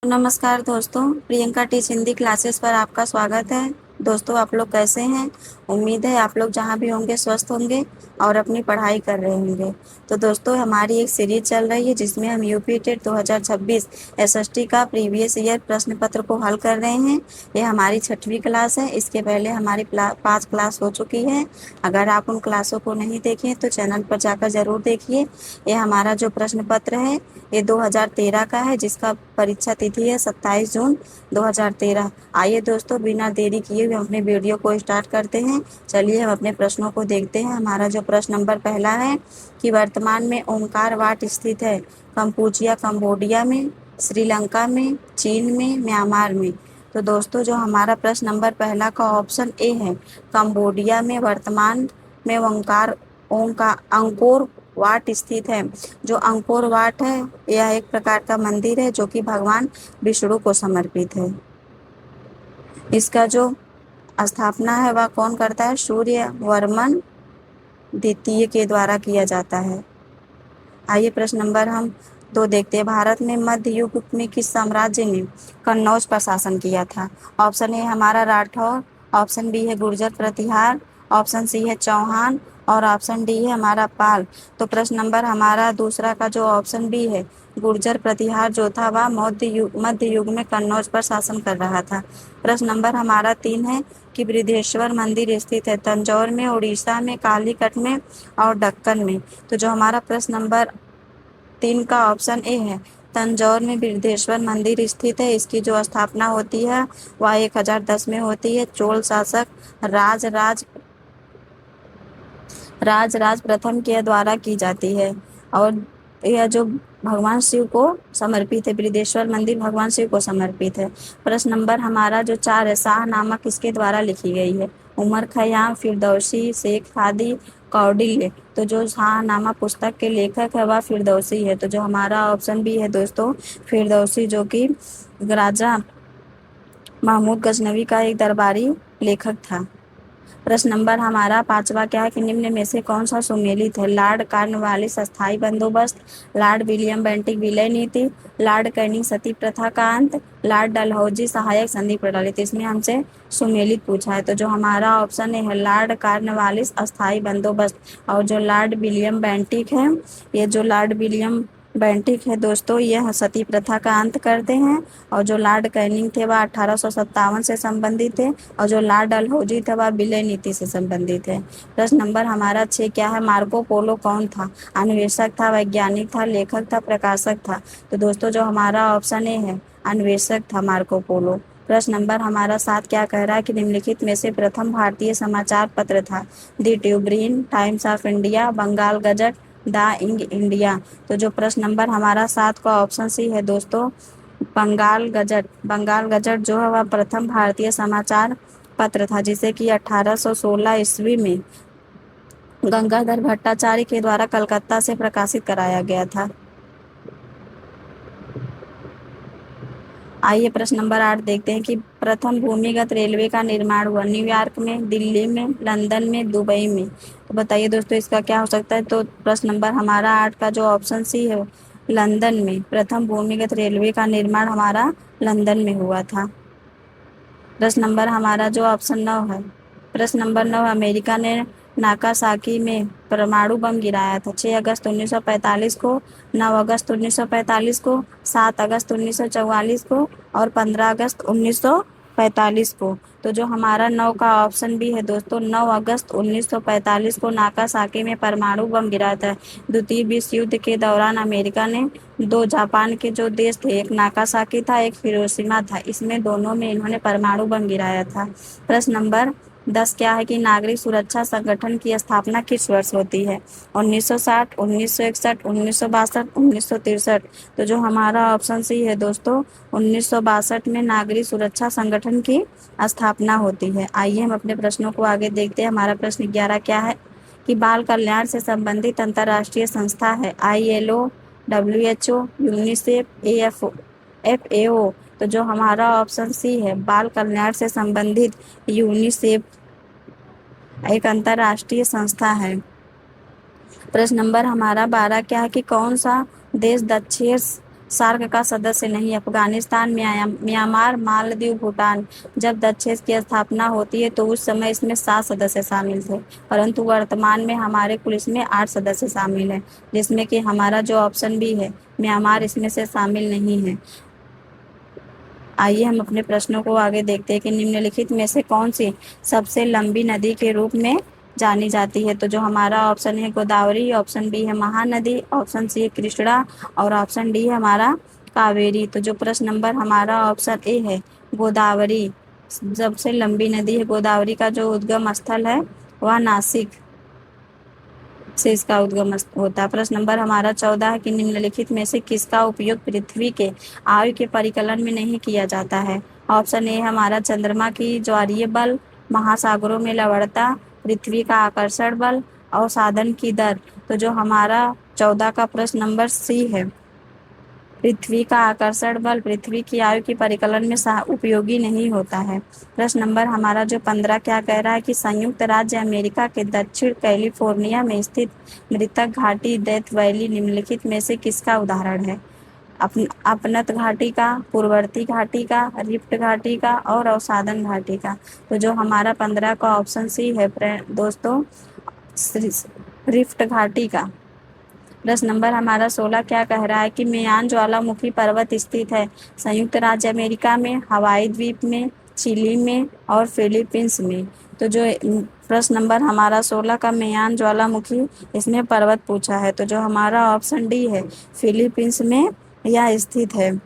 नमस्कार दोस्तों, Priyanka teach Hindi classes पर आपका स्वागत है। दोस्तों, आप लोग कैसे हैं? उम्मीद है आप लोग जहां भी होंगे स्वस्थ होंगे और अपनी पढ़ाई कर रहे होंगे। तो दोस्तों, हमारी एक सीरीज चल रही है जिसमें हम यूपी टेट 2026 एसएसटी का प्रीवियस ईयर प्रश्न पत्र को हल कर रहे हैं। ये हमारी 6वीं क्लास है। इसके पहले हमारी 5 क्लास हो चुकी है। अगर आप उन क्लासों को नहीं देखें तो चैनल पर जाकर जरूर देखिए। ये हमारा जो प्रश्न पत्र है ये 2013 का है, जिसका परीक्षा तिथि है 27 जून 2013। आइए दोस्तों, बिना देरी किए हुए अपने वीडियो को स्टार्ट करते हैं। चलिए हम अपने प्रश्नों को देखते हैं। हमारा जो प्रश्न नंबर पहला है कि वर्तमान में ओंकार वाट स्थित है? कंपूचिया कंबोडिया में, श्रीलंका में, चीन में, म्यांमार में। तो दोस्तों, जो हमारा प्रश्न नंबर पहला का ऑप्शन ए है, कंबोडिया में वर्तमान में अंकोर वाट स्थित है। जो अंकोर वाट है यह एक प्रकार का मंदिर है जो कि भगवान विष्णु को समर्पित है। इसका जो स्थापना है वह कौन करता है? सूर्य वर्मन द्वितीय के द्वारा किया जाता है। आइए प्रश्न नंबर हम 2 देखते हैं। भारत में मध्य युग में किस साम्राज्य ने कन्नौज पर शासन किया था? ऑप्शन ए हमारा राठौर, ऑप्शन बी है गुर्जर प्रतिहार, ऑप्शन सी है चौहान और ऑप्शन डी है हमारा पाल। तो प्रश्न नंबर हमारा दूसरा का जो ऑप्शन बी है, गुर्जर प्रतिहार जो था वह मध्य युग में कन्नौज पर शासन कर रहा था। प्रश्न नंबर हमारा 3 है कि बृहदेश्वर मंदिर स्थित है तंजौर में, उड़ीसा में, कालीकट में और दक्कन में। तो जो हमारा प्रश्न नंबर 3 का ऑप्शन ए है, तंजौर में बृहदेश्वर मंदिर स्थित है। इसकी जो स्थापना होती है वह 1010 में होती है। चोल शासक राज प्रथम के द्वारा की जाती है और यह जो भगवान शिव को समर्पित है, बृहदेश्वर मंदिर भगवान शिव को समर्पित है। प्रश्न नंबर हमारा जो 4 है, शाहनामा किसके द्वारा लिखी गई है? उमर खयाम, फिरदौसी, शेख फादी, कौडिल्य। तो जो शाहनामा पुस्तक के लेखक है वह फिरदौसी है। तो जो हमारा ऑप्शन बी है दोस्तों, फिरदौसी, जो कि राजा महमूद गजनवी का एक दरबारी लेखक था। प्रश्न नंबर हमारा 5वां क्या है कि निम्न में से कौन सा सुमेलित है? लॉर्ड कॉर्नवालिस अस्थायी बंदोबस्त, लॉर्ड विलियम बेंटिक विलय नीति, लॉर्ड कैनिंग सती प्रथा का अंत, लॉर्ड डलहौजी सहायक संधि प्रणाली। तो इसमें हमसे सुमेलित पूछा है। तो जो हमारा ऑप्शन है लॉर्ड कॉर्नवालिस अस्थायी बंदोबस्त। और जो लॉर्ड विलियम बेंटिक है, ये जो लॉर्ड विलियम बेंटिक है दोस्तों, यह सती प्रथा का अंत करते हैं। और जो लॉर्ड कैनिंग थे वह 1857 से संबंधित थे और जो लॉर्ड डलहौजी थे वह विलय नीति से संबंधित है। प्रश्न नंबर हमारा 6 क्या है? मार्को पोलो कौन था? अन्वेषक था, वैज्ञानिक था, लेखक था, प्रकाशक था। तो दोस्तों, जो हमारा ऑप्शन ए है, अन्वेषक था मार्को पोलो। प्रश्न नंबर हमारा 7 क्या कह रहा है कि निम्नलिखित में से प्रथम भारतीय समाचार पत्र था? The Tribune, Times of India, Bengal Gazette, the Young India. तो जो प्रश्न नंबर हमारा 7 का ऑप्शन सी है दोस्तों, बंगाल गजट। बंगाल गजट जो है वह प्रथम भारतीय समाचार पत्र था, जिसे कि 1816 ईस्वी में गंगाधर भट्टाचार्य के द्वारा कलकत्ता से प्रकाशित कराया गया था। आइए प्रश्न नंबर 8 देखते हैं कि प्रथम भूमिगत रेलवे का निर्माण हुआ न्यूयॉर्क में, दिल्ली में, लंदन में, दुबई में। तो बताइए दोस्तों इसका क्या हो सकता है? तो प्रश्न नंबर हमारा 8 का जो ऑप्शन सी है, लंदन में। प्रथम भूमिगत रेलवे का निर्माण हमारा लंदन में हुआ था। प्रश्न नंबर हमारा जो ऑप्शन 9 है, प्रश्न नंबर 9, अमेरिका ने नागासाकी में परमाणु बम गिराया था 6 अगस्त 1945 को, 9 अगस्त 1945 को, 7 अगस्त 1944 को और 15 अगस्त 1945 को। तो जो हमारा 9 का ऑप्शन भी है दोस्तों, 9 अगस्त 1945 को नागासाकी में परमाणु बम गिरा था। द्वितीय विश्व युद्ध के दौरान अमेरिका ने 2 जापान के जो देश थे, एक नागासाकी था, एक हिरोशिमा था, इसमें दोनों में इन्होंने परमाणु बम गिराया था। प्रश्न नंबर 10 क्या है कि नागरिक सुरक्षा संगठन की स्थापना किस वर्ष होती है? 1960, 1961, 1962, 1963। तो जो हमारा ऑप्शन सी है दोस्तों, 1962 में नागरिक सुरक्षा संगठन की स्थापना होती है। आइए हम अपने प्रश्नों को आगे देखते हैं। हमारा प्रश्न 11 क्या है कि बाल कल्याण से संबंधित अंतर्राष्ट्रीय संस्था है? ILO, WHO, UNICEF, FAO। तो जो हमारा ऑप्शन सी है, बाल कल्याण से संबंधित यूनिसेफ एक अंतर्राष्ट्रीय संस्था है। प्रश्न नंबर हमारा 12 क्या है कि कौन सा देश दक्षिण सार्क का सदस्य नहीं, अफगानिस्तान, म्यांमार, मालदीव, भूटान। जब दक्षेण की स्थापना होती है तो उस समय इसमें 7 सदस्य शामिल थे, परंतु वर्तमान में हमारे कुल इसमें 8 सदस्य शामिल हैं, जिसमें कि हमारा जो ऑप्शन बी है म्यांमार इसमें से शामिल नहीं है। आइए हम अपने प्रश्नों को आगे देखते हैं कि निम्नलिखित में से कौन सी सबसे लंबी नदी के रूप में जानी जाती है। तो जो हमारा ऑप्शन है गोदावरी, ऑप्शन बी है महानदी, ऑप्शन सी है कृष्णा और ऑप्शन डी है हमारा कावेरी। तो जो प्रश्न नंबर हमारा ऑप्शन ए है गोदावरी सबसे लंबी नदी है। गोदावरी का जो उद्गम स्थल है वह नासिक से इसका उद्गम होता है। प्रश्न नंबर हमारा 14 है कि निम्नलिखित में से किसका उपयोग पृथ्वी के आयु के परिकलन में नहीं किया जाता है। ऑप्शन ए हमारा चंद्रमा की ज्वारीय बल, महासागरों में लवणता, पृथ्वी का आकर्षण बल और साधन की दर। तो जो हमारा 14 का प्रश्न नंबर सी है पृथ्वी का आकर्षण बल पृथ्वी की आयु की परिकलन में उपयोगी नहीं होता है। प्रश्न नंबर हमारा जो 15 क्या कह रहा है कि संयुक्त राज्य अमेरिका के दक्षिण कैलिफोर्निया में स्थित मृतक घाटी डेथ वैली निम्नलिखित में से किसका उदाहरण है। अपनत घाटी का, पूर्ववर्ती घाटी का, रिफ्ट घाटी का और अवसादन घाटी का। तो जो हमारा 15 का ऑप्शन सी है दोस्तों रिफ्ट घाटी का। प्रश्न नंबर हमारा 16 क्या कह रहा है कि मेयान ज्वालामुखी पर्वत स्थित है संयुक्त राज्य अमेरिका में, हवाई द्वीप में, चिली में और फिलीपींस में। तो जो प्रश्न नंबर हमारा 16 का मेयान ज्वालामुखी इसमें पर्वत पूछा है। तो जो हमारा ऑप्शन डी है फिलीपींस में यह स्थित है।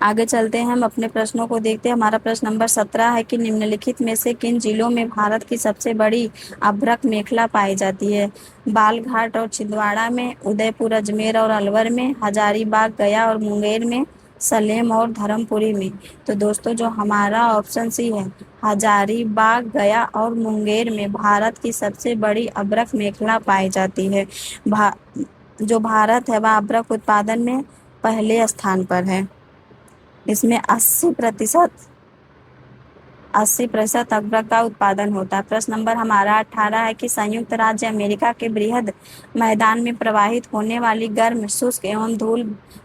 आगे चलते हैं हम अपने प्रश्नों को देखते हैं। हमारा प्रश्न नंबर 17 है कि निम्नलिखित में से किन जिलों में भारत की सबसे बड़ी अभ्रक मेखला पाई जाती है। बालघाट और छिंदवाड़ा में, उदयपुर, अजमेर और अलवर में, हजारीबाग, गया और मुंगेर में, सलेम और धर्मपुरी में। तो दोस्तों जो हमारा ऑप्शन सी है हजारीबाग, गया और मुंगेर में भारत की सबसे बड़ी अभ्रक मेखला पाई जाती है। जो भारत है वह अभ्रक उत्पादन में पहले स्थान पर है। इसमें 80% अभ्रक का उत्पादन होता है। प्रश्न नंबर हमारा 18 है कि संयुक्त राज्य अमेरिका के बृहद मैदान में प्रवाहित होने वाली गर्म, शुष्क एवं धूल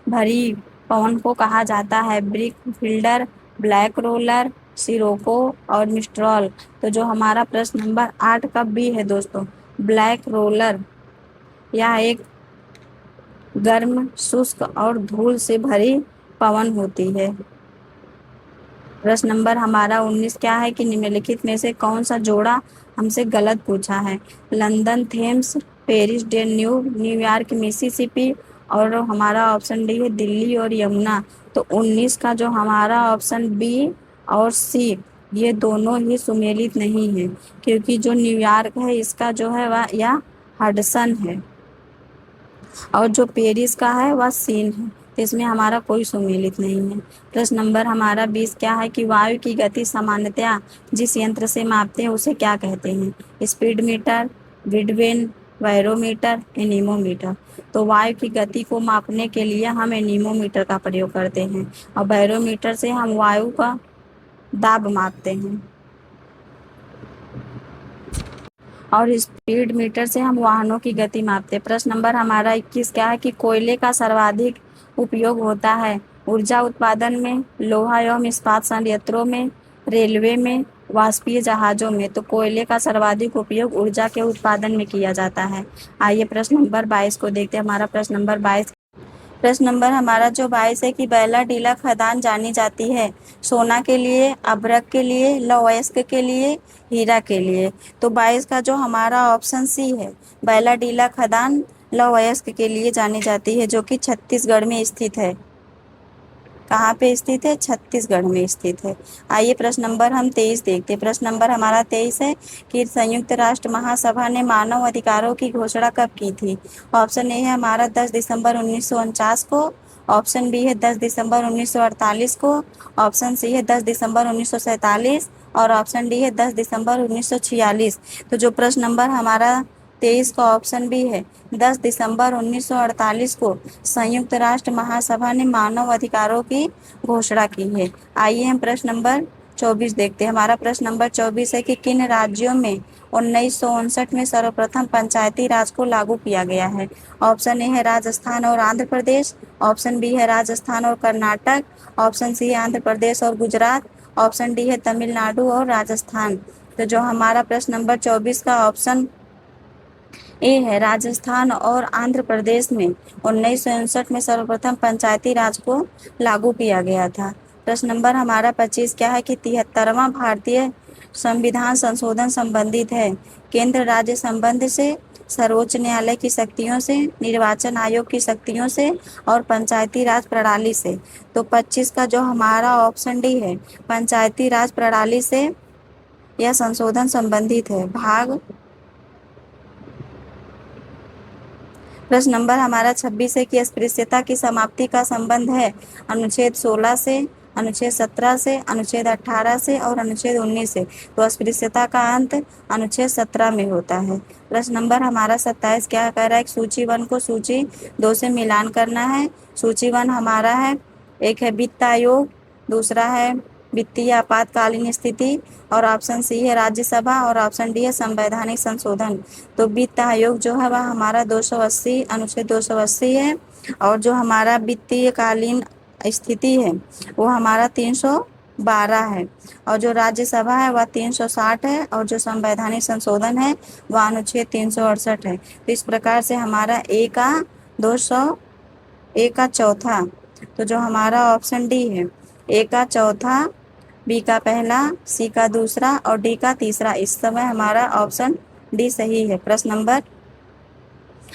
भरी पवन को कहा जाता है। Brick fielder, black roller, Scirocco और मिस्ट्रॉल। तो जो हमारा प्रश्न नंबर 8 का बी है दोस्तों ब्लैक रोलर। यह एक गर्म, शुष्क और धूल से भरी पवन होती है। प्रश्न नंबर हमारा 19 क्या है कि निम्नलिखित में से कौन सा जोड़ा हमसे गलत पूछा है। London Thames, Paris Danube, New York Mississippi और हमारा ऑप्शन डी है दिल्ली और यमुना। तो 19 का जो हमारा ऑप्शन बी और सी ये दोनों ही सुमेलित नहीं है, क्योंकि जो न्यूयॉर्क है इसका जो है वह या हडसन है और जो पेरिस का है वह सीन है। तो इसमें हमारा कोई सुमेलित नहीं है। प्रश्न नंबर हमारा 20 क्या है कि वायु की गति सामान्यतया जिस यंत्र से मापते हैं उसे क्या कहते हैं। स्पीड मीटर, विडवेन, वायरोमीटर, एनीमोमीटर। तो वायु की गति को मापने के लिए हम एनीमोमीटर का प्रयोग करते हैं और बैरोमीटर से हम वायु का दाब मापते हैं और स्पीड मीटर से हम वाहनों की गति मापते हैं। प्रश्न नंबर हमारा 21 क्या है कि कोयले का सर्वाधिक उपयोग होता है ऊर्जा उत्पादन में, लोहा एवं इस्पात संयंत्रों में, रेलवे में, वाष्पीय जहाजों में। तो कोयले का सर्वाधिक उपयोग ऊर्जा के उत्पादन में किया जाता है। आइए प्रश्न नंबर 22 को देखते हैं। हमारा प्रश्न नंबर हमारा जो 22 है कि बैला डीला खदान जानी जाती है सोना के लिए, अभ्रक के लिए, लौह अयस्क के लिए, हीरा के लिए। तो 22 का जो हमारा ऑप्शन सी है बैला डीला खदान लौह अयस्क के लिए जानी जाती है, जो कि छत्तीसगढ़ में स्थित है। कहाँ पे स्थित है? छत्तीसगढ़ में स्थित है। आइए प्रश्न नंबर हम 23 देखते हैं। प्रश्न नंबर हमारा 23 है कि संयुक्त राष्ट्र महासभा ने मानव अधिकारों की घोषणा कब की थी। ऑप्शन ए है हमारा 10 दिसंबर 1949 को, ऑप्शन बी है 10 दिसंबर 1948 को, ऑप्शन सी है 10 दिसंबर 1947 और ऑप्शन डी है 10 दिसंबर 1946। तो जो प्रश्न नंबर हमारा 23 का ऑप्शन बी है 10 दिसंबर 1948 को संयुक्त राष्ट्र महासभा ने मानव अधिकारों की घोषणा की है। आइए हम प्रश्न नंबर 24 देखते हैं। हमारा प्रश्न नंबर 24 है कि किन राज्यों में 1959 में सर्वप्रथम पंचायती राज को लागू किया गया है। ऑप्शन ए है राजस्थान और आंध्र प्रदेश, ऑप्शन बी है राजस्थान और कर्नाटक, ऑप्शन सी है आंध्र प्रदेश और गुजरात, ऑप्शन डी है तमिलनाडु और राजस्थान। तो जो हमारा प्रश्न नंबर 24 का ऑप्शन ए है राजस्थान और आंध्र प्रदेश में 1959 में सर्वप्रथम पंचायती राज को लागू किया गया था। प्रश्न नंबर हमारा 25 क्या है कि 73वां भारतीय संविधान संशोधन संबंधित है केंद्र राज्य संबंध से, सर्वोच्च न्यायालय की शक्तियों से, निर्वाचन आयोग की शक्तियों से और पंचायती राज प्रणाली से। तो 25 का जो हमारा ऑप्शन डी है पंचायती राज प्रणाली से यह संशोधन संबंधित है। प्रश्न नंबर हमारा 26 है कि अस्पृश्यता की समाप्ति का संबंध है अनुच्छेद 16 से, अनुच्छेद 17 से, अनुच्छेद 18 से और अनुच्छेद 19 से। तो अस्पृश्यता का अंत अनुच्छेद 17 में होता है। प्रश्न नंबर हमारा 27 क्या कह रहा है, सूची 1 को सूची 2 से मिलान करना है। सूची 1 हमारा है, एक है वित्त आयोग, दूसरा है वित्तीय आपातकालीन स्थिति और ऑप्शन सी है राज्यसभा और ऑप्शन डी है संवैधानिक संशोधन। तो वित्त आयोग जो है वह हमारा 280 अनुच्छेद 280 है और जो हमारा वित्तीय कालीन स्थिति है वो हमारा 312 है और जो राज्यसभा है वह 360 है और जो संवैधानिक संशोधन है वह अनुच्छेद 368 है। तो इस प्रकार से हमारा ए का 200 का चौथा, तो जो हमारा ऑप्शन डी है ए का चौथा, बी का पहला, सी का दूसरा और डी का तीसरा, इस समय हमारा ऑप्शन डी सही है। प्रश्न नंबर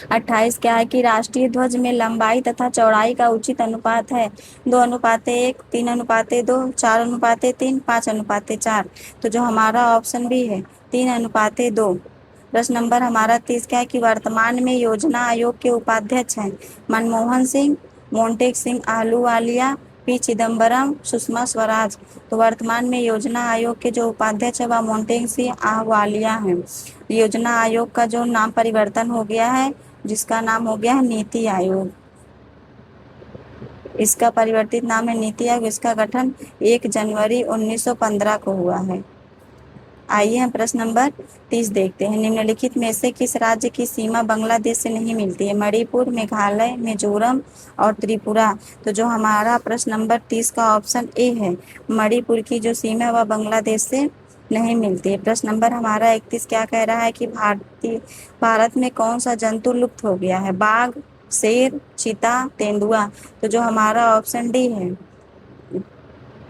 28 क्या है कि राष्ट्रीय ध्वज में लंबाई तथा चौड़ाई का उचित अनुपात है 2:1, 3:2, 4:3, 5:4। तो जो हमारा ऑप्शन बी है 3:2। प्रश्न नंबर हमारा 30 क्या है कि वर्तमान में योजना आयोग के उपाध्यक्ष हैं मनमोहन सिंह, मोंटेक सिंह आहलूवालिया, पी चिदम्बरम, सुषमा स्वराज। तो वर्तमान में योजना आयोग के जो उपाध्यक्ष है वह मोंटेक सिंह आहलूवालिया हैं। योजना आयोग का जो नाम परिवर्तन हो गया है जिसका नाम हो गया है नीति आयोग, इसका परिवर्तित नाम है नीति आयोग। इसका गठन 1 जनवरी 1915 को हुआ है। आइए हम प्रश्न नंबर 30 देखते हैं। निम्नलिखित में से किस राज्य की सीमा बांग्लादेश से नहीं मिलती है, मणिपुर, मेघालय, मिजोरम और त्रिपुरा। तो जो हमारा प्रश्न नंबर 30 का ऑप्शन ए है मणिपुर की जो सीमा है वह बांग्लादेश से नहीं मिलती है। प्रश्न नंबर हमारा 31 क्या कह रहा है कि भारत में कौन सा जंतु लुप्त हो गया है, बाघ, शेर, चीता, तेंदुआ। तो जो हमारा ऑप्शन डी है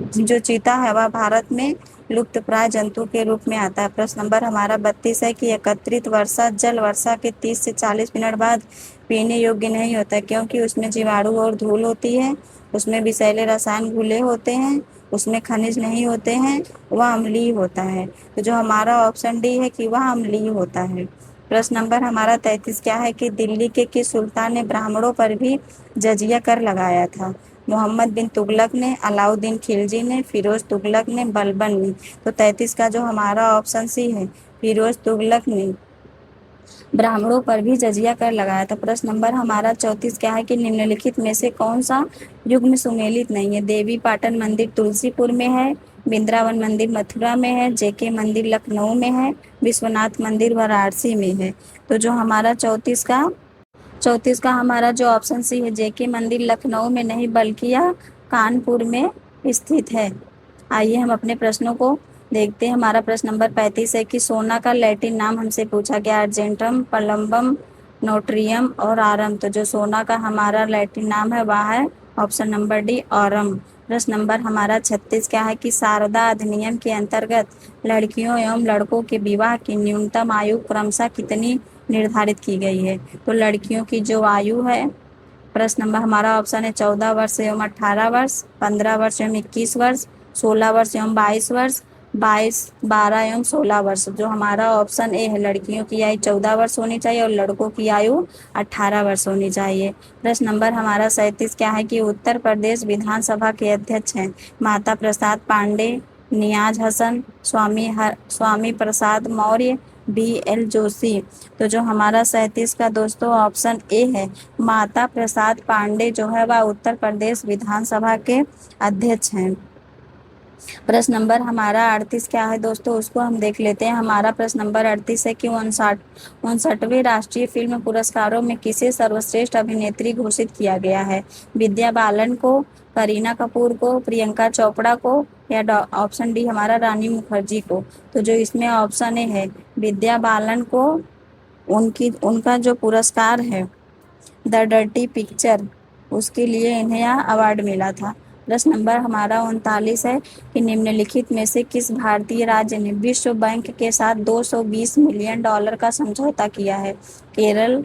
जो चीता है वह भारत में लुप्त प्राय जंतु के रूप में आता है। प्रश्न नंबर हमारा 32 है कि एकत्रित वर्षा जल वर्षा के 30 से 40 मिनट बाद पीने योग्य नहीं होता क्योंकि उसमें जीवाणु और धूल होती है, उसमें विषैले रसायन घुले होते हैं, उसमें खनिज नहीं होते हैं, वह अम्लीय होता है। तो जो हमारा ऑप्शन डी है कि वह अम्लीय होता है। प्रश्न नंबर हमारा 33 क्या है कि दिल्ली के किस सुल्तान ने ब्राह्मणों पर भी जजिया कर लगाया था, मोहम्मद बिन तुगलक ने, अलाउद्दीन खिलजी ने, फिरोज तुगलक ने, बलबन ने। तो 33 का जो हमारा ऑप्शन सी है फिरोज तुगलक ने ब्राह्मणों पर भी जजिया कर लगाया था। प्रश्न नंबर हमारा 34 क्या है कि निम्नलिखित में से कौन सा युग्म सुमेलित नहीं है, देवी पाटन मंदिर तुलसीपुर में है, वृंदावन मंदिर मथुरा में है, जेके मंदिर लखनऊ में है, विश्वनाथ मंदिर वाराणसी में है। तो जो हमारा 34 का हमारा जो ऑप्शन सी है जेके मंदिर लखनऊ में नहीं बल्कि यह कानपुर में स्थित है। आइए हम अपने प्रश्नों को देखते हैं। हमारा प्रश्न नंबर 35 है कि सोना का लैटिन नाम हमसे पूछा गया अर्जेंटम, पलम्बम, नोट्रियम और आरम। तो जो सोना का हमारा लैटिन नाम है वह है ऑप्शन नंबर डी ऑरम। प्रश्न नंबर हमारा 36 क्या है कि शारदा अधिनियम के अंतर्गत लड़कियों एवं लड़कों के विवाह की न्यूनतम आयु क्रमशः कितनी निर्धारित की गई है। तो लड़कियों की जो आयु है प्रश्न नंबर हमारा ऑप्शन है 14 वर्ष एवं 18 वर्ष, 15 वर्ष एवं 21 वर्ष, 16 वर्ष एवं 22 वर्ष, 12 एवं 16 वर्ष। जो हमारा ऑप्शन ए है लड़कियों की आयु 14 वर्ष होनी चाहिए और लड़कों की आयु 18 वर्ष होनी चाहिए। प्रश्न नंबर हमारा 37 क्या है कि उत्तर प्रदेश विधानसभा के अध्यक्ष हैं माता प्रसाद पांडे, नियाज हसन, स्वामी प्रसाद मौर्य, BL जोशी। तो जो हमारा 37 का दोस्तों ऑप्शन ए है माता प्रसाद पांडे जो है वह उत्तर प्रदेश विधानसभा के अध्यक्ष हैं। प्रश्न नंबर हमारा 38 क्या है दोस्तों, उसको हम देख लेते हैं। हमारा प्रश्न नंबर 38 है कि 59वें राष्ट्रीय फिल्म पुरस्कारों में किसे सर्वश्रेष्ठ अभिनेत्री घोषित किया गया है? विद्या बालन को, करीना कपूर को, प्रियंका चोपड़ा को, या ऑप्शन डी हमारा रानी मुखर्जी को। तो जो इसमें ऑप्शन ए है विद्या बालन को, उनका जो पुरस्कार है द डर्टी पिक्चर, उसके लिए इन्हें यह अवार्ड मिला था। प्रश्न नंबर हमारा 39 है कि निम्नलिखित में से किस भारतीय राज्य ने विश्व बैंक के साथ $220 मिलियन का समझौता किया है? केरल,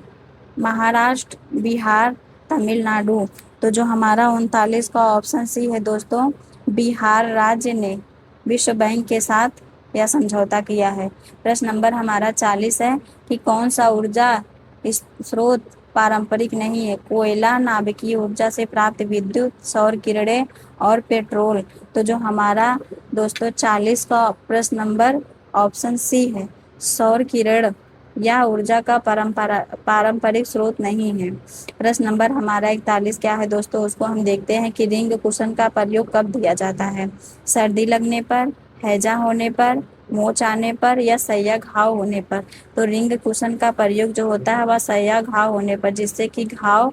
महाराष्ट्र, बिहार, तमिलनाडु। तो जो हमारा 39 का ऑप्शन सी है दोस्तों, बिहार राज्य ने विश्व बैंक के साथ यह समझौता किया है। प्रश्न नंबर हमारा 40 है कि कौन सा ऊर्जा स्रोत पारंपरिक नहीं है? कोयला, नाभिकीय ऊर्जा से प्राप्त विद्युत, सौर किरणें और पेट्रोल। तो जो हमारा दोस्तों 40 का प्रश्न नंबर ऑप्शन सी है, सौर किरण या ऊर्जा का पारंपरिक स्रोत नहीं है। प्रश्न नंबर हमारा 41 क्या है दोस्तों, उसको हम देखते हैं कि रिंग कुशन का प्रयोग कब दिया जाता है? सर्दी लगने पर, हैजा होने पर, मोच आने पर, या सैया घाव होने पर। तो रिंग कुशन का प्रयोग जो होता है वह सैया घाव होने पर, जिससे कि घाव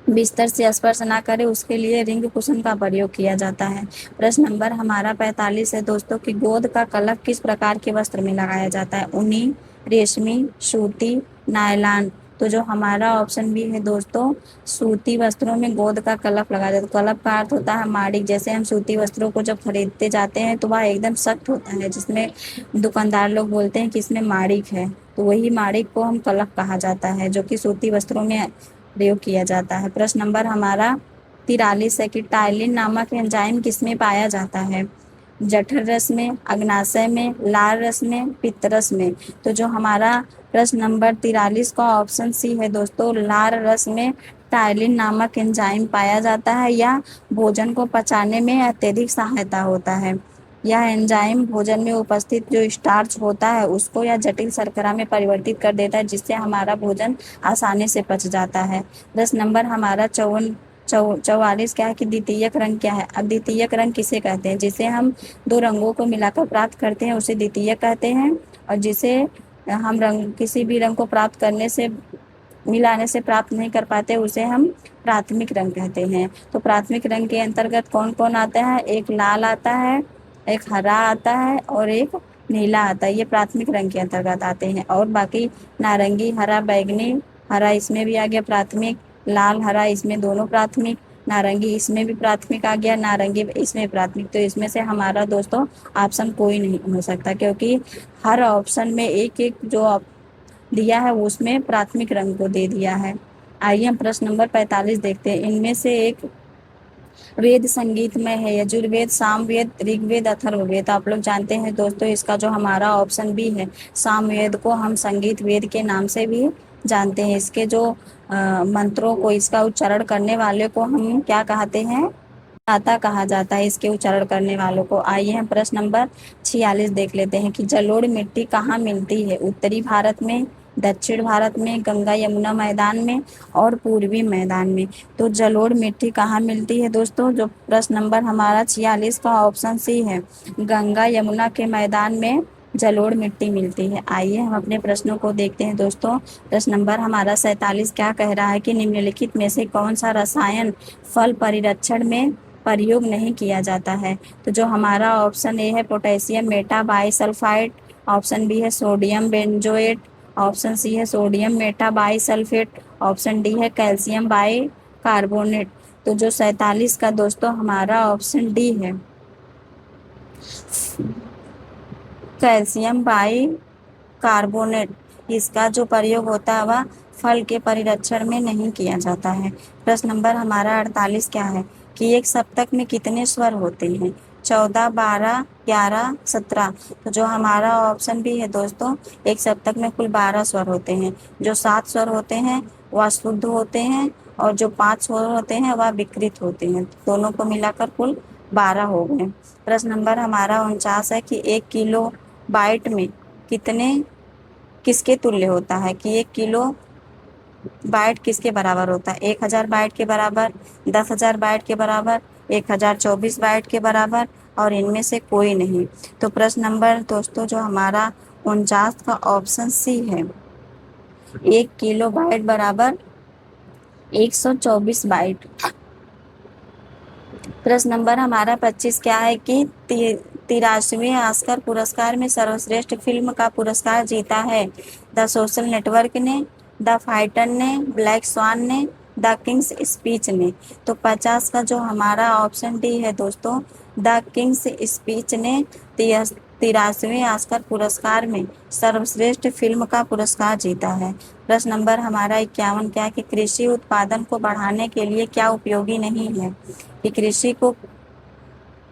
बिस्तर से स्पर्श ना करे, उसके लिए रिंग कुशन का प्रयोग किया जाता है। प्रश्न नंबर हमारा 45 है दोस्तों कि गोंद का कलफ किस प्रकार के वस्त्र में लगाया जाता है? ऊनी, रेशमी, सूती, नायलॉन। तो जो हमारा ऑप्शन बी है दोस्तों, सूती वस्त्रों में गोंद का कलफ लगाया जाता है। कलफ का अर्थ होता है माड़िक। जैसे हम सूती वस्त्रों को जब खरीदते जाते हैं तो वह एकदम सख्त होता है, जिसमें दुकानदार लोग बोलते हैं कि इसमें माड़िक है, तो वही माड़िक को हम कलफ कहा जाता है, जो कि सूती वस्त्रों में प्रयोग किया जाता है। प्रश्न नंबर हमारा 43 है कि टाइलिन नामक एंजाइम किसमें पाया जाता है? जठर रस में, अग्नाशय में, लाल रस में, पित्त रस में। तो जो हमारा प्रश्न नंबर 43 का ऑप्शन सी है दोस्तों, लाल रस में टाइलिन नामक एंजाइम पाया जाता है। या भोजन को पचाने में अत्यधिक सहायता होता है। यह एंजाइम भोजन में उपस्थित जो स्टार्च होता है उसको या जटिल शर्करा में परिवर्तित कर देता है, जिससे हमारा भोजन आसानी से पच जाता है। प्रश्न नंबर हमारा 44 क्या है कि द्वितीयक रंग क्या है? अब द्वितीयक रंग किसे कहते हैं? जिसे हम दो रंगों को मिलाकर प्राप्त करते हैं उसे द्वितीयक कहते हैं, और जिसे हम किसी भी रंग को प्राप्त करने से, मिलाने से प्राप्त नहीं कर पाते, उसे हम प्राथमिक रंग कहते हैं। तो प्राथमिक रंग के अंतर्गत कौन कौन आता है? एक लाल आता है, एक हरा आता है और एक नीला आता है। ये प्राथमिक रंग के अंतर्गत आते हैं। और बाकी नारंगी, हरा, बैगनी, हरा इसमें भी आ गया प्राथमिक, लाल हरा इसमें दोनों प्राथमिक, नारंगी इसमें भी प्राथमिक आ गया, नारंगी इसमें प्राथमिक। तो इसमें से हमारा दोस्तों ऑप्शन कोई नहीं हो सकता, क्योंकि हर ऑप्शन में एक एक जो दिया है उसमें प्राथमिक रंग को दे दिया है। आइए हम प्रश्न नंबर 45 देखते हैं। इनमें से एक वेद संगीत में है? यजुर्वेद, सामवेद, ऋग्वेद, अथर्ववेद। आप लोग जानते हैं दोस्तों इसका जो हमारा ऑप्शन बी है, सामवेद को हम संगीत वेद के नाम से भी जानते हैं। इसके जो मंत्रों को, इसका उच्चारण करने वाले को हम क्या कहते हैं? गाता कहा जाता है इसके उच्चारण करने वालों को। आइए हम प्रश्न नंबर 46 देख लेते हैं कि जलोढ़ मिट्टी कहाँ मिलती है? उत्तरी भारत में, दक्षिण भारत में, गंगा यमुना मैदान में और पूर्वी मैदान में। तो जलोढ़ मिट्टी कहाँ मिलती है दोस्तों? जो प्रश्न नंबर हमारा 46 का ऑप्शन सी है, गंगा यमुना के मैदान में जलोढ़ मिट्टी मिलती है। आइए हम अपने प्रश्नों को देखते हैं दोस्तों। प्रश्न नंबर हमारा 47 क्या कह रहा है कि निम्नलिखित में से कौन सा रसायन फल परिरक्षण में प्रयोग नहीं किया जाता है? तो जो हमारा ऑप्शन ए है पोटेशियम मेटाबाइसल्फाइड, ऑप्शन बी है सोडियम बेंजोएट, ऑप्शन सी है सोडियम मेटाबाइसल्फेट, ऑप्शन डी है कैल्शियम बाई कार्बोनेट। तो जो 47 का दोस्तों हमारा ऑप्शन डी है, कैल्शियम बाई कार्बोनेट, इसका जो प्रयोग होता है वह फल के परिरक्षण में नहीं किया जाता है। प्रश्न नंबर हमारा 48 क्या है कि एक सप्तक में कितने स्वर होते हैं? 14, 12, 11, 17। तो जो हमारा ऑप्शन भी है दोस्तों, एक सप्तक में कुल 12 स्वर होते हैं। जो 7 स्वर होते हैं वह शुद्ध होते हैं, और जो 5 स्वर होते हैं वह विकृत होते हैं। दोनों को मिलाकर कुल 12 हो गए। प्रश्न नंबर हमारा 49 है कि 1 किलो बाइट में कितने किसके तुल्य होता है? कि 1 किलो बाइट किसके बराबर होता है? 1000 बाइट के बराबर, 10,000 बाइट के बराबर, 1024 बाइट के बराबर और इनमें से कोई नहीं। तो प्रश्न नंबर दोस्तों जो हमारा 49 का ऑप्शन सी है। 1 किलो बाइट बराबर 124 बाइट। प्रश्न नंबर हमारा 25 क्या है कि 83वें ऑस्कर पुरस्कार में सर्वश्रेष्ठ फिल्म का पुरस्कार जीता है। द सोशल नेटवर्क ने, द फाइटर ने, ब्लैक स्वान ने, द किंग्स स्पीच ने। तो 50 का जो हमारा ऑप्शन डी है दोस्तों, द किंग्स स्पीच ने 83वें ऑस्कर पुरस्कार में सर्वश्रेष्ठ फिल्म का पुरस्कार जीता है। प्रश्न नंबर हमारा 51 क्या है कि कृषि उत्पादन को बढ़ाने के लिए क्या उपयोगी नहीं है। कि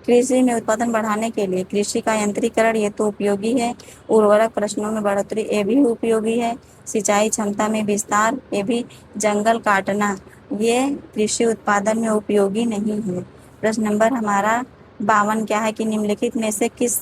कृषि में उत्पादन बढ़ाने के लिए कृषि का यंत्रीकरण ये तो उपयोगी है। उर्वरक प्रश्नों में बढ़ोतरी ये भी उपयोगी है। सिंचाई क्षमता में विस्तार ये भी। जंगल काटना ये कृषि उत्पादन में उपयोगी नहीं है। प्रश्न नंबर हमारा 52 क्या है कि निम्नलिखित में से किस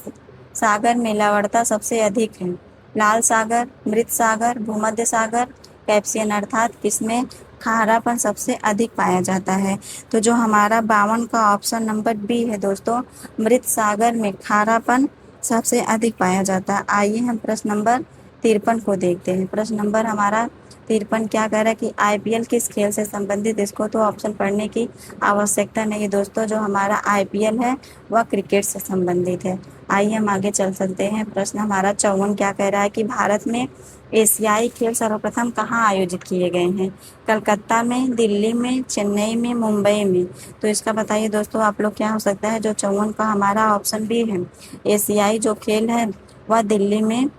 सागर में लवणता सबसे अधिक है। लाल सागर, मृत सागर, भूमध्य सागर, कैप्सियन अर्थात किसमें खारापन सबसे अधिक पाया जाता है। तो जो हमारा 52 का ऑप्शन नंबर बी है दोस्तों, मृत सागर में खारापन सबसे अधिक पाया जाता है। आइए हम प्रश्न नंबर 53 को देखते हैं। प्रश्न नंबर हमारा 53 क्या कह रहा है कि आईपीएल किस खेल से संबंधित। इसको तो ऑप्शन पढ़ने की आवश्यकता नहीं दोस्तों, जो हमारा आईपीएल है वह क्रिकेट से संबंधित है। आइए हम आगे चल सकते हैं। प्रश्न हमारा 54 क्या कह रहा है कि भारत में एशियाई खेल सर्वप्रथम कहाँ आयोजित किए गए हैं। कलकत्ता में, दिल्ली में, चेन्नई में, मुंबई में। तो इसका बताइए दोस्तों आप लोग क्या हो सकता है। जो 54 का हमारा ऑप्शन भी है, एशियाई जो खेल है वह दिल्ली में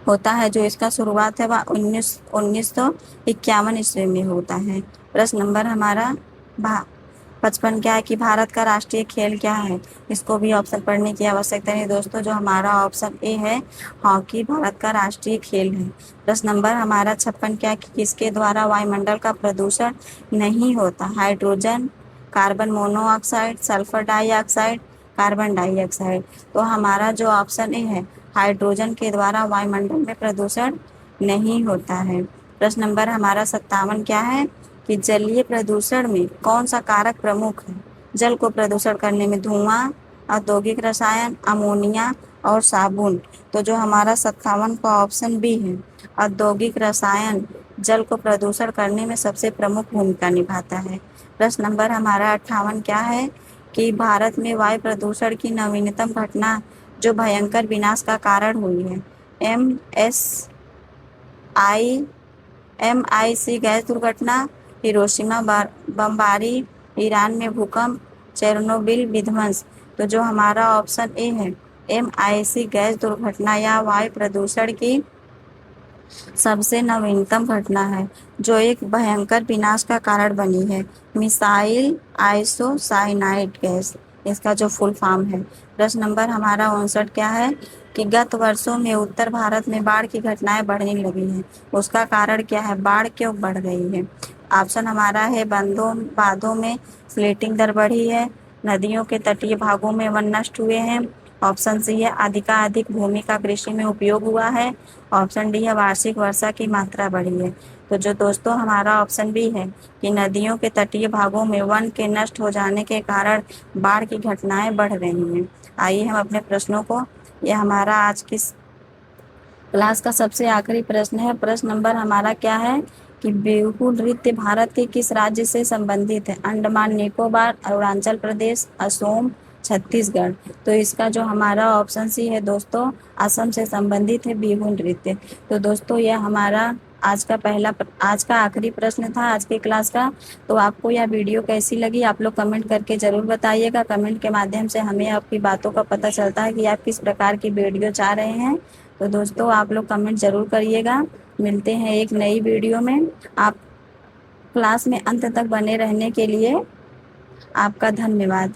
होता है। जो इसका शुरुआत है वह 1951 ईस्वी में होता है। प्रश्न नंबर हमारा 55 क्या है कि भारत का राष्ट्रीय खेल क्या है। इसको भी ऑप्शन पढ़ने की आवश्यकता नहीं दोस्तों, जो हमारा ऑप्शन ए है हॉकी भारत का राष्ट्रीय खेल है। प्रश्न नंबर हमारा 56 क्या है कि किसके द्वारा वायुमंडल का प्रदूषण नहीं होता। Hydrogen, carbon monoxide, sulphur dioxide, carbon dioxide. तो हमारा जो ऑप्शन ए है हाइड्रोजन के द्वारा वायुमंडल में प्रदूषण नहीं होता है। प्रश्न नंबर हमारा 57 क्या है कि जलीय प्रदूषण में कौन सा कारक प्रमुख है। जल को प्रदूषण करने में धुआं, औद्योगिक रसायन, अमोनिया और साबुन। तो जो हमारा 57 का ऑप्शन बी है औद्योगिक रसायन जल को प्रदूषण करने में सबसे प्रमुख भूमिका निभाता है। प्रश्न नंबर हमारा 58 क्या है कि भारत में वायु प्रदूषण की नवीनतम घटना जो भयंकर विनाश का कारण हुई है। MIC गैस दुर्घटना, हिरोशिमा बमबारी, ईरान में भूकंप, चेरनोबिल विध्वंस। तो जो हमारा ऑप्शन ए है MIC गैस दुर्घटना या वायु प्रदूषण की सबसे नवीनतम घटना है जो एक भयंकर विनाश का कारण बनी है। मिसाइल आइसोसाइनाइड गैस इसका जो फुल फॉर्म है। प्रश्न नंबर हमारा 59 क्या है कि गत वर्षों में उत्तर भारत में बाढ़ की घटनाएं बढ़ने लगी हैं। उसका कारण क्या है, बाढ़ क्यों बढ़ गई है। ऑप्शन हमारा है बांधों में स्लेटिंग दर बढ़ी है, नदियों के तटीय भागों में वन नष्ट हुए हैं। ऑप्शन सी है अधिकाधिक भूमि का कृषि में उपयोग हुआ है। ऑप्शन डी है वार्षिक वर्षा की मात्रा बढ़ी है। तो जो दोस्तों हमारा ऑप्शन बी है कि नदियों के तटीय भागों में वन के नष्ट हो जाने के कारण बाढ़ की घटनाएं बढ़ रही हैं। आइए हम अपने प्रश्नों को, यह हमारा आज की क्लास का सबसे आखिरी प्रश्न है। प्रश्न नंबर हमारा क्या है कि बिहू नृत्य भारत के किस राज्य से संबंधित है। अंडमान निकोबार, अरुणाचल प्रदेश, असम, छत्तीसगढ़। तो इसका जो हमारा ऑप्शन सी है दोस्तों असम से संबंधित है बिहू नृत्य। तो दोस्तों यह हमारा आज का आखिरी प्रश्न था आज के क्लास का। तो आपको यह वीडियो कैसी लगी आप लोग कमेंट करके ज़रूर बताइएगा। कमेंट के माध्यम से हमें आपकी बातों का पता चलता है कि आप किस प्रकार की वीडियो चाह रहे हैं। तो दोस्तों आप लोग कमेंट ज़रूर करिएगा। मिलते हैं एक नई वीडियो में। आप क्लास में अंत तक बने रहने के लिए आपका धन्यवाद।